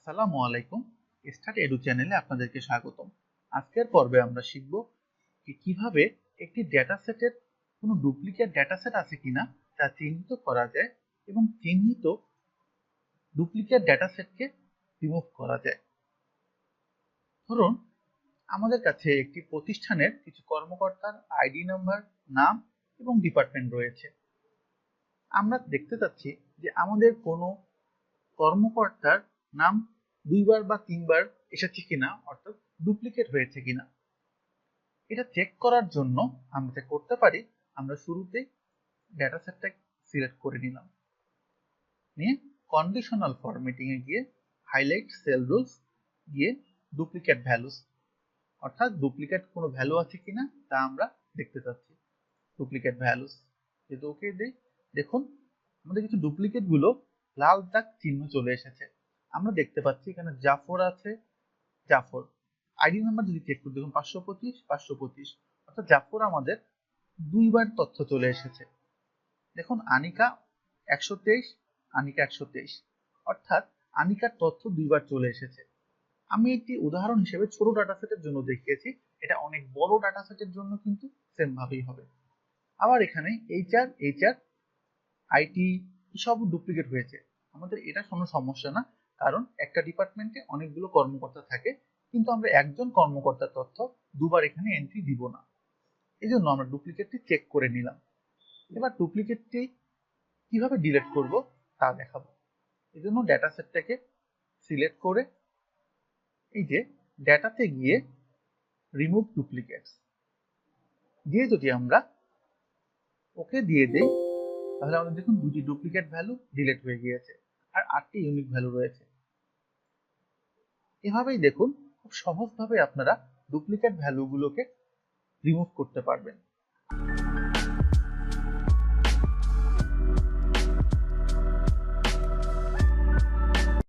আসসালামু আলাইকুম। Start edu চ্যানেলে আপনাদেরকে স্বাগতম। আজকের পর্বে আমরা শিখব কিভাবে একটি ডেটা সেটের কোনো ডুপ্লিকেট ডেটা সেট আছে কিনা তা চিহ্নিত করা যায় এবং চিহ্নিত ডুপ্লিকেট ডেটা সেটকে রিমুভ করা যায়। ধরুন আমাদের কাছে একটি প্রতিষ্ঠানের কিছু কর্মকর্তার আইডি নাম্বার, নাম এবং ডিপার্টমেন্ট রয়েছে। আমরা দেখতে চাচ্ছি যে আমাদের কোনো কর্মকর্তার নাম দুইবার বা তিনবার এসেছে কিনা, অর্থাৎ ডুপ্লিকেট হয়েছে কিনা। এটা চেক করার জন্য আমরা যা করতে পারি, আমরা শুরুতেই ডেটা সেটটা সিলেক্ট করে নিলাম, নিয়ে কন্ডিশনাল ফরম্যাটিং এ গিয়ে হাইলাইট সেল রুলস গিয়ে ডুপ্লিকেট ভ্যালুস, অর্থাৎ ডুপ্লিকেট কোনো ভ্যালু আছে কিনা তা আমরা দেখতে চাচ্ছি। ডুপ্লিকেট ভ্যালুস যদি ওকে দিই, দেখুন আমাদের কিছু ডুপ্লিকেট গুলো লাল দাগ চিহ্ন চলে এসেছে। আমরা দেখতে পাচ্ছি এখানে জাফর আছে, জাফর আইডি নাম্বার যদি চেক করি দেখুন 525 অর্থাৎ জাফর আমাদের দুইবার তথ্য চলে এসেছে। দেখুন আনিকা 123, আনিকা 123 অর্থাৎ আনিকার তথ্য দুইবার চলে এসেছে। আমি একটি উদাহরণ হিসেবে ছোট ডাটা সেটের জন্য দেখিয়েছি, এটা অনেক বড় ডাটা সেটের জন্য কিন্তু সেম ভাবেই হবে। আবার এখানে এইচআর আইটি সব ডুপ্লিকেট হয়েছে। আমাদের এটা কোনো সমস্যা না, কারণ একটা ডিপার্টমেন্টে অনেকগুলো কর্মকর্তা থাকে, কিন্তু আমরা একজন কর্মকর্তার তথ্য দুবার এখানে এন্ট্রি দিব না। এই জন্য আমরা ডুপ্লিকেটটি চেক করে নিলাম। এবার ডুপ্লিকেটটি কিভাবে ডিলিট করব তা দেখাবো। এই জন্য ডেটা সেটটাকে সিলেক্ট করে এই যে ডেটাতে গিয়ে রিমুভ ডুপ্লিকেটস দিয়ে যদি আমরা ওকে দিয়ে দেই, তাহলে আমাদের দেখুন দুটি ডুপ্লিকেট ভ্যালু ডিলিট হয়ে গিয়েছে আর 8টি ইউনিক ভ্যালু রয়েছে। এভাবেই দেখুন খুব সহজভাবে আপনারা ডুপ্লিকেট ভ্যালুগুলোকে রিমুভ করতে পারবেন।